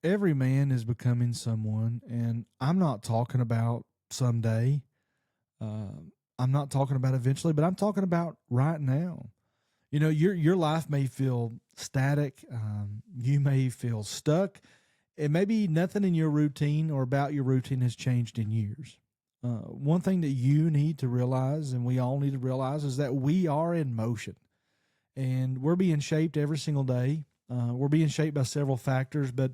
Every man is becoming someone, and I'm not talking about someday. Uh, I'm not talking about eventually, but I'm talking about right now. Your life may feel static. You may feel stuck. And maybe nothing in your routine or about your routine has changed in years. One thing that you need to realize, and we all need to realize, is that we are in motion and we're being shaped every single day. We're being shaped by several factors, but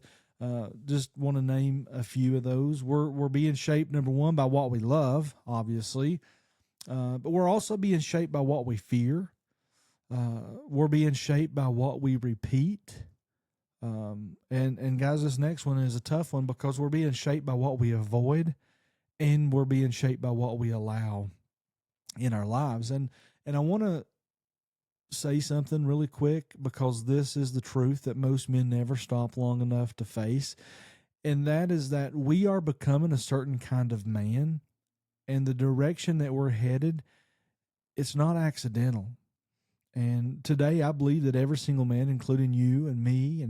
just want to name a few of those. We're being shaped, number one, by what we love, obviously, but we're also being shaped by what we fear. We're being shaped by what we repeat. And guys, this next one is a tough one because we're being shaped by what we avoid, and we're being shaped by what we allow in our lives. And I want to say something really quick because this is the truth that most men never stop long enough to face. And that is that we are becoming a certain kind of man, and the direction that we're headed, it's not accidental. And today I believe that every single man, including you and me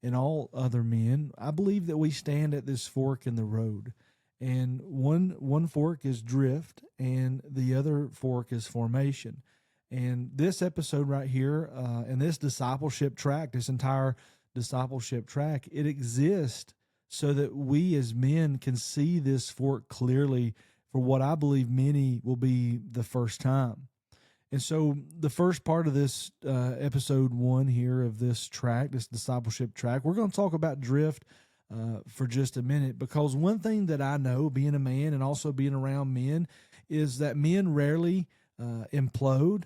and all other men, I believe that we stand at this fork in the road. And one fork is drift and the other fork is formation. And this episode right here, and this discipleship track, this entire discipleship track, it exists so that we as men can see this fork clearly for what I believe many will be the first time. And so the first part of this episode one here of this track, this discipleship track, we're going to talk about drift for just a minute, because one thing that I know, being a man and also being around men, is that men rarely implode,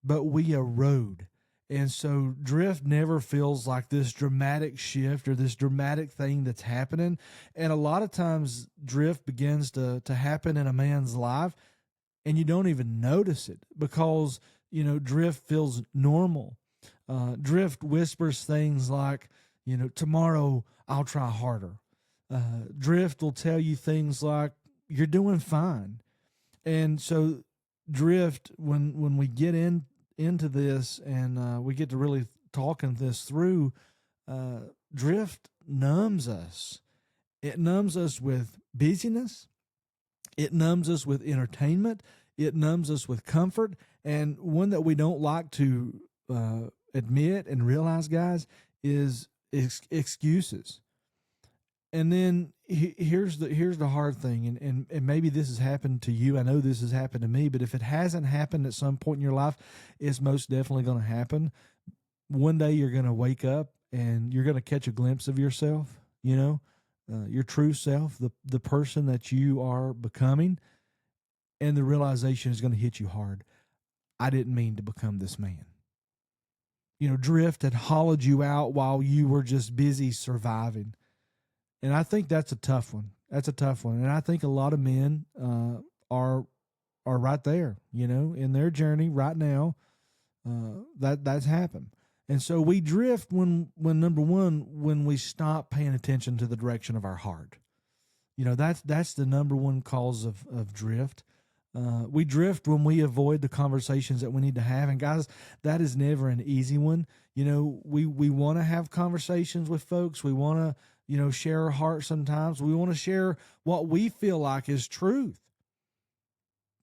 but we erode. And so drift never feels like this dramatic shift or this dramatic thing that's happening. And a lot of times drift begins to happen in a man's life and you don't even notice it because, drift feels normal. Drift whispers things like, tomorrow I'll try harder. Drift will tell you things like, you're doing fine. And so drift, when we get into this and we get to really talking this through, drift numbs us. It numbs us with busyness. It numbs us with entertainment. It numbs us with comfort. And one that we don't like to admit and realize, guys, is excuses. And then here's the hard thing, and maybe this has happened to you. I know this has happened to me, but if it hasn't happened at some point in your life, it's most definitely going to happen. One day you're going to wake up and you're going to catch a glimpse of yourself, your true self, the person that you are becoming, and the realization is going to hit you hard. I didn't mean to become this man. Drift had hollowed you out while you were just busy surviving. And I think that's a tough one. That's a tough one. And I think a lot of men are right there, in their journey right now. That's happened. And so we drift when number one, when we stop paying attention to the direction of our heart. That's the number one cause of drift. We drift when we avoid the conversations that we need to have. And guys, that is never an easy one. We want to have conversations with folks. We want to, share our heart sometimes. We want to share what we feel like is truth.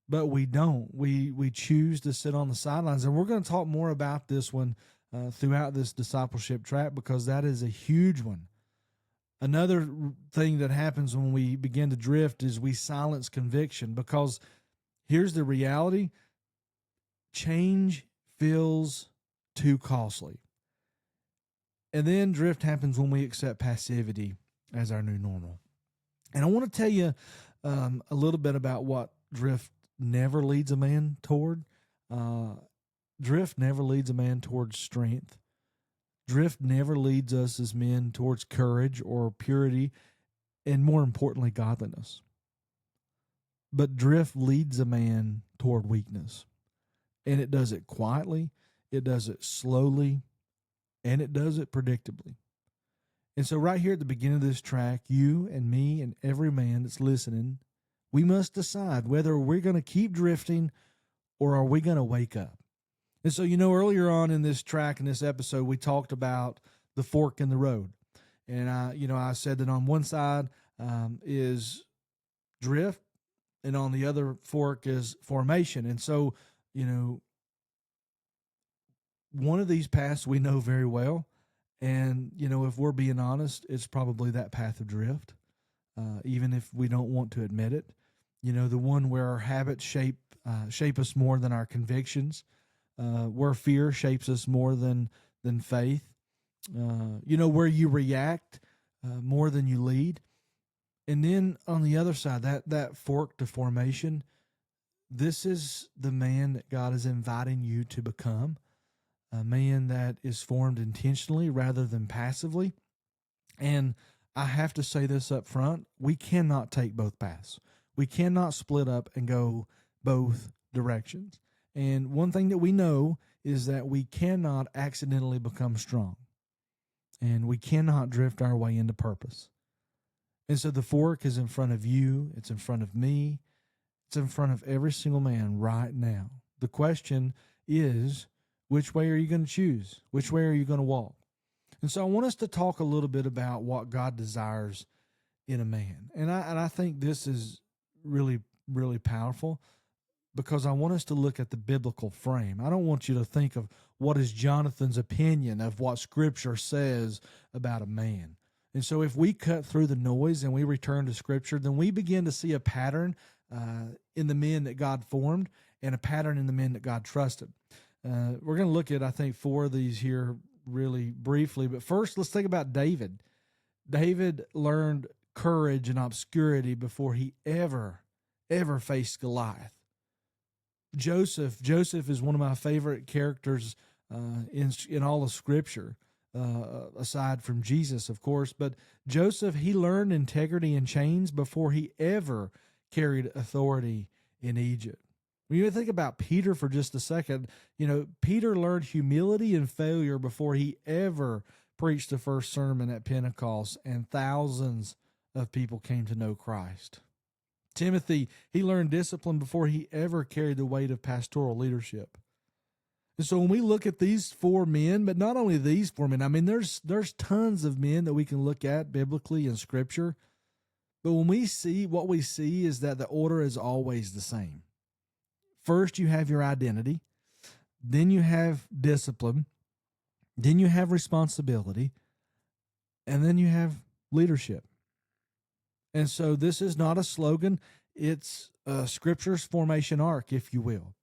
But we don't. We choose to sit on the sidelines. And we're going to talk more about this one throughout this discipleship track, because that is a huge one. Another thing that happens when we begin to drift is we silence conviction, because here's the reality: change feels too costly. And then drift happens when we accept passivity as our new normal. And I want to tell you a little bit about what drift never leads a man toward. Drift never leads a man towards strength. Drift never leads us as men towards courage or purity, and more importantly, godliness. But drift leads a man toward weakness. And it does it quietly, it does it slowly, and it does it predictably. And so right here at the beginning of this track, you and me and every man that's listening, we must decide whether we're going to keep drifting or are we going to wake up. And so, earlier on in this track, in this episode, we talked about the fork in the road. And I said that on one side is drift, and on the other fork is formation. And so, you know, one of these paths we know very well. And, if we're being honest, it's probably that path of drift, even if we don't want to admit it. The one where our habits shape us more than our convictions, where fear shapes us more than faith, where you react more than you lead. And then on the other side, that fork to formation, this is the man that God is inviting you to become, a man that is formed intentionally rather than passively. And I have to say this up front, we cannot take both paths. We cannot split up and go both directions. And one thing that we know is that we cannot accidentally become strong, and we cannot drift our way into purpose. And so the fork is in front of you, it's in front of me, it's in front of every single man right now. The question is, which way are you going to choose? Which way are you going to walk? And so I want us to talk a little bit about what God desires in a man. And I think this is really, really powerful, because I want us to look at the biblical frame. I don't want you to think of what is Jonathan's opinion of what Scripture says about a man. And so if we cut through the noise and we return to Scripture, then we begin to see a pattern in the men that God formed and a pattern in the men that God trusted. We're going to look at, I think, 4 of these here really briefly. But first, let's think about David. David learned courage in obscurity before he ever faced Goliath. Joseph is one of my favorite characters in all of Scripture, aside from Jesus, of course. But Joseph, he learned integrity in chains before he ever carried authority in Egypt. When you think about Peter for just a second, Peter learned humility and failure before he ever preached the first sermon at Pentecost, and thousands of people came to know Christ. Timothy, he learned discipline before he ever carried the weight of pastoral leadership. And so when we look at these 4 men, but not only these 4 men, I mean, there's tons of men that we can look at biblically in Scripture. But when we see, what we see is that the order is always the same. First, you have your identity. Then you have discipline. Then you have responsibility. And then you have leadership. And so this is not a slogan. It's Scripture's formation arc, if you will.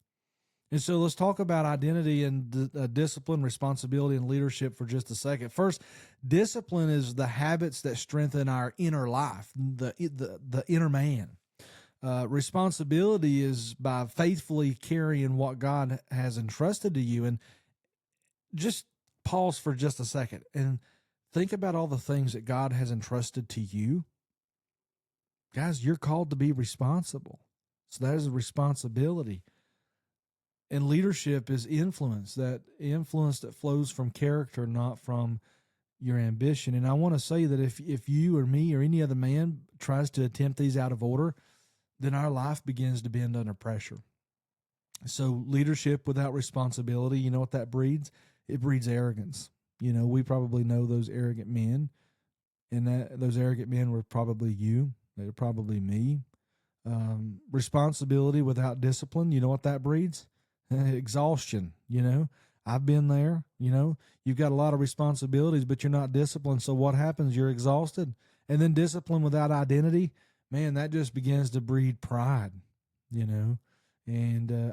And so let's talk about identity and discipline, responsibility, and leadership for just a second. First, discipline is the habits that strengthen our inner life, the inner man. Responsibility is by faithfully carrying what God has entrusted to you. And just pause for just a second and think about all the things that God has entrusted to you. Guys, you're called to be responsible. So that is a responsibility. And leadership is influence that flows from character, not from your ambition. And I want to say that if you or me or any other man tries to attempt these out of order, then our life begins to bend under pressure. So leadership without responsibility, you know what that breeds? It breeds arrogance. We probably know those arrogant men, and those arrogant men were probably you. They were probably me. Responsibility without discipline, you know what that breeds? Exhaustion. I've been there. You've got a lot of responsibilities, but you're not disciplined. So what happens? You're exhausted. And then discipline without identity, man, that just begins to breed pride, and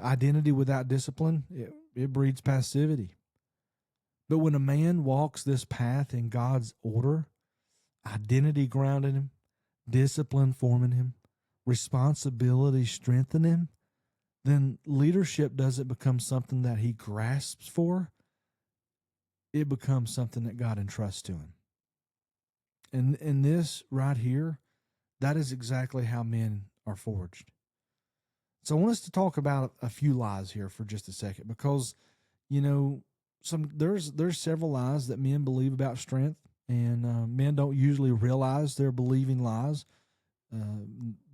identity without discipline, it breeds passivity. But when a man walks this path in God's order, identity grounding him, discipline forming him, responsibility strengthening him, then leadership doesn't become something that he grasps for. It becomes something that God entrusts to him. And this right here, that is exactly how men are forged. So I want us to talk about a few lies here for just a second, because, there's several lies that men believe about strength, and men don't usually realize they're believing lies.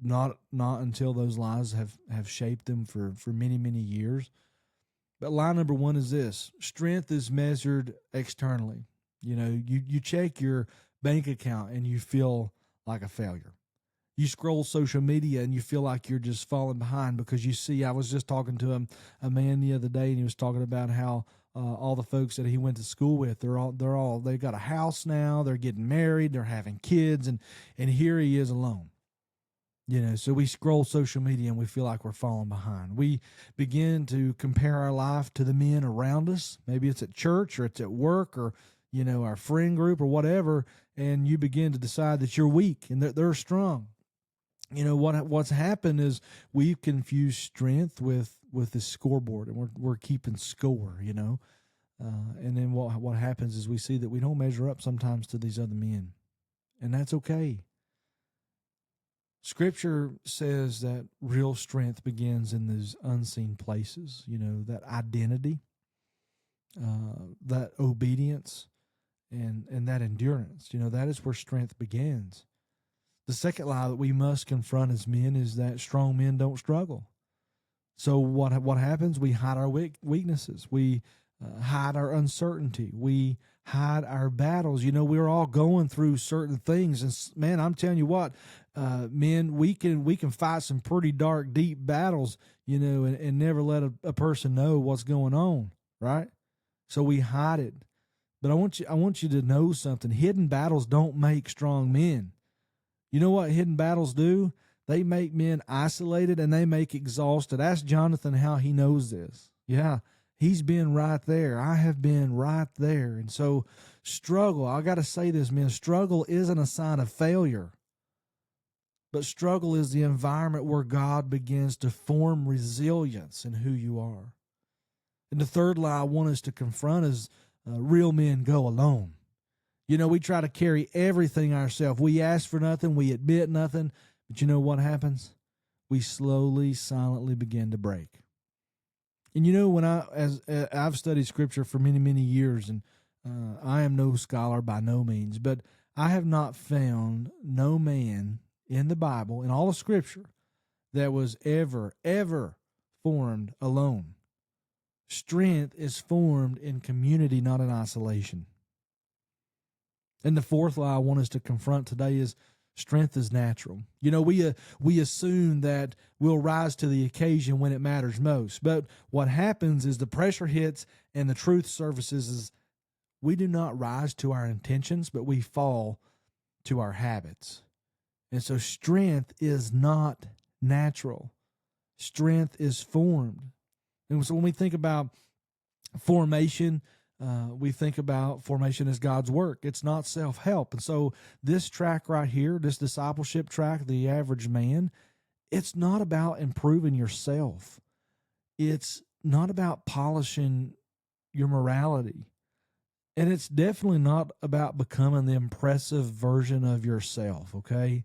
Not until those lies have shaped them for many, many years. But lie number 1 is this: strength is measured externally. You check your bank account and you feel like a failure. You scroll social media and you feel like you're just falling behind because you see, I was just talking to a man the other day, and he was talking about how all the folks that he went to school with, they got a house now, they're getting married, they're having kids, and here he is alone. So we scroll social media and we feel like we're falling behind. We begin to compare our life to the men around us. Maybe it's at church or it's at work or, our friend group or whatever. And you begin to decide that you're weak and that they're strong. What's happened is we've confused strength with the scoreboard, and we're keeping score, and then what happens is we see that we don't measure up sometimes to these other men, and that's okay. Scripture says that real strength begins in these unseen places, that identity, that obedience, and that endurance. That is where strength begins. The second lie that we must confront as men is that strong men don't struggle. So what happens? We hide our weaknesses. We hide our uncertainty. We hide our battles. We're all going through certain things, and man, I'm telling you what, men, we can fight some pretty dark, deep battles, and never let a person know what's going on, right? So we hide it. But I want you to know something. Hidden battles don't make strong men. You know what hidden battles do? They make men isolated and they make exhausted. Ask Jonathan how he knows this. Yeah, he's been right there. I have been right there. And so struggle, I got to say this, men, struggle isn't a sign of failure. But struggle is the environment where God begins to form resilience in who you are. And the third lie I want us to confront is real men go alone. We try to carry everything ourselves. We ask for nothing. We admit nothing. But you know what happens? We slowly, silently begin to break. And when I've studied Scripture for many, many years, and I am no scholar by no means, but I have not found no man in the Bible, in all of Scripture, that was ever formed alone. Strength is formed in community, not in isolation. And the fourth lie I want us to confront today is strength is natural. We assume that we'll rise to the occasion when it matters most. But what happens is the pressure hits and the truth surfaces is we do not rise to our intentions, but we fall to our habits. And so strength is not natural. Strength is formed. And so when we think about formation, we think about formation as God's work. It's not self-help. And so this track right here, this discipleship track, the average man, it's not about improving yourself. It's not about polishing your morality. And it's definitely not about becoming the impressive version of yourself, okay?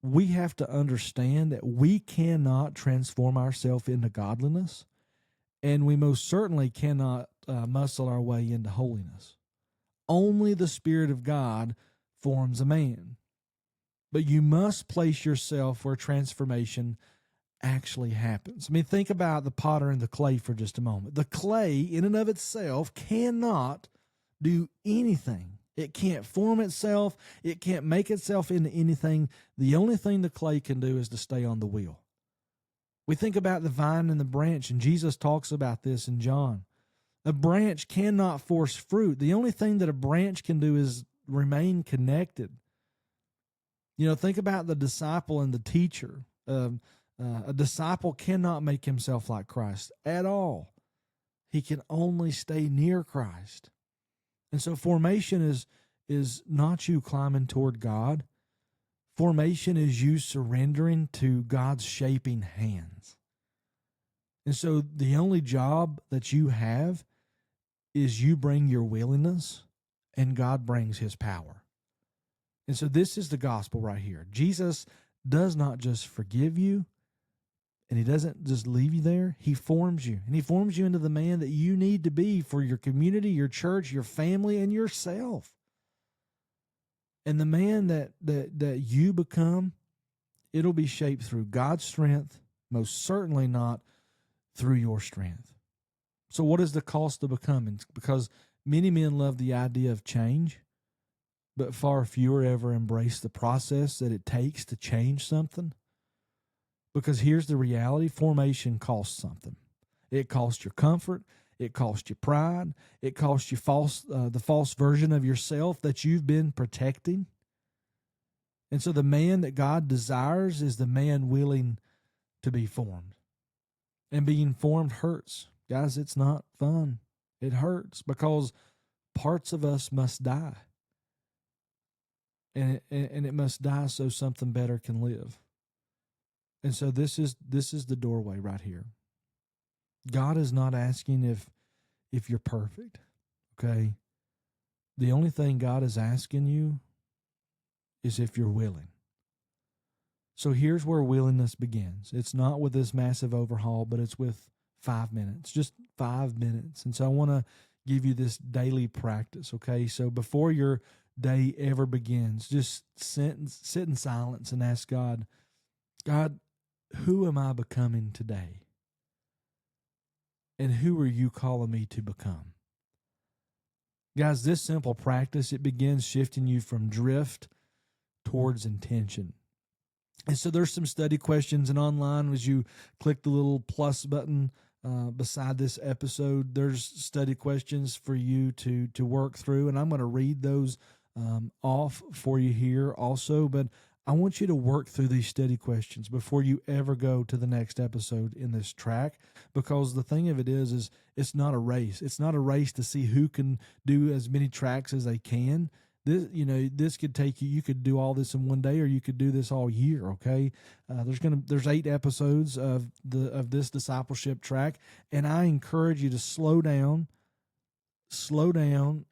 We have to understand that we cannot transform ourselves into godliness, and we most certainly cannot muscle our way into holiness. Only the Spirit of God forms a man. But you must place yourself where transformation actually happens. I mean, think about the potter and the clay for just a moment. The clay, in and of itself, cannot do anything. It can't form itself. It can't make itself into anything. The only thing the clay can do is to stay on the wheel. We think about the vine and the branch, and Jesus talks about this in John. A branch cannot force fruit. The only thing that a branch can do is remain connected. Think about the disciple and the teacher. A disciple cannot make himself like Christ at all. He can only stay near Christ. And so formation is not you climbing toward God. Formation is you surrendering to God's shaping hands. And so the only job that you have is you bring your willingness and God brings his power. And so this is the gospel right here. Jesus does not just forgive you, and he doesn't just leave you there. He forms you, and he forms you into the man that you need to be for your community, your church, your family, and yourself. And the man that you become, it'll be shaped through God's strength, most certainly not through your strength. So what is the cost of becoming? Because many men love the idea of change, but far fewer ever embrace the process that it takes to change something. Because here's the reality: formation costs something. It costs your comfort. It costs you pride. It costs you the false version of yourself that you've been protecting. And so the man that God desires is the man willing to be formed. And being formed hurts. Guys, it's not fun. It hurts because parts of us must die. And it must die so something better can live. And so this is the doorway right here. God is not asking if you're perfect, okay? The only thing God is asking you is if you're willing. So here's where willingness begins. It's not with this massive overhaul, but it's with 5 minutes, just 5 minutes. And so I want to give you this daily practice, okay? So before your day ever begins, just sit in silence and ask God, who am I becoming today? And who are you calling me to become? Guys, this simple practice, it begins shifting you from drift towards intention. And so there's some study questions, and online as you click the little plus button beside this episode, there's study questions for you to work through, and I'm going to read those off for you here also, but I want you to work through these study questions before you ever go to the next episode in this track, because the thing of it is it's not a race. It's not a race to see who can do as many tracks as they can. This could take you. You could do all this in one day, or you could do this all year. Okay, there's 8 episodes of this discipleship track, and I encourage you to slow down,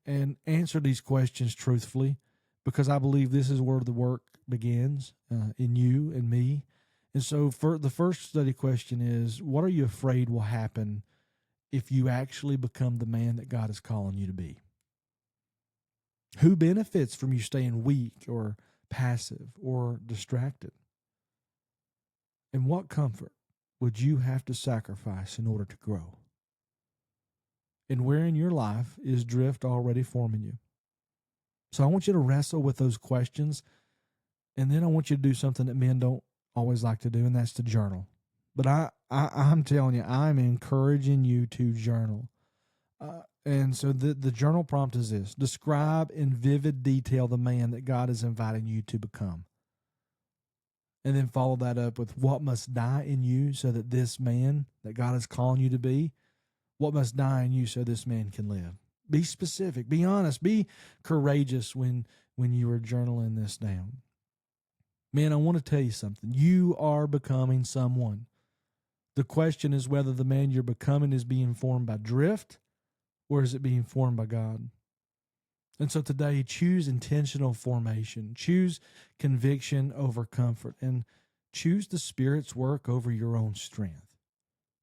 and answer these questions truthfully, because I believe this is where the work begins in you and me. And so, for the first study question is, what are you afraid will happen if you actually become the man that God is calling you to be? Who benefits from you staying weak or passive or distracted? And what comfort would you have to sacrifice in order to grow? And where in your life is drift already forming you? So I want you to wrestle with those questions, and then I want you to do something that men don't always like to do, and that's to journal. But I'm telling you, I'm encouraging you to journal. And so the journal prompt is this: describe in vivid detail the man that God is inviting you to become. And then follow that up with what must die in you so that this man that God is calling you to be, what must die in you so this man can live. Be specific, be honest, be courageous when you are journaling this down. Man, I want to tell you something. You are becoming someone. The question is whether the man you're becoming is being formed by drift, or is it being formed by God? And so today, choose intentional formation. Choose conviction over comfort. And choose the Spirit's work over your own strength.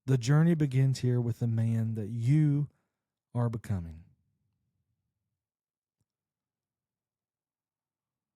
The journey begins here with the man that you are becoming.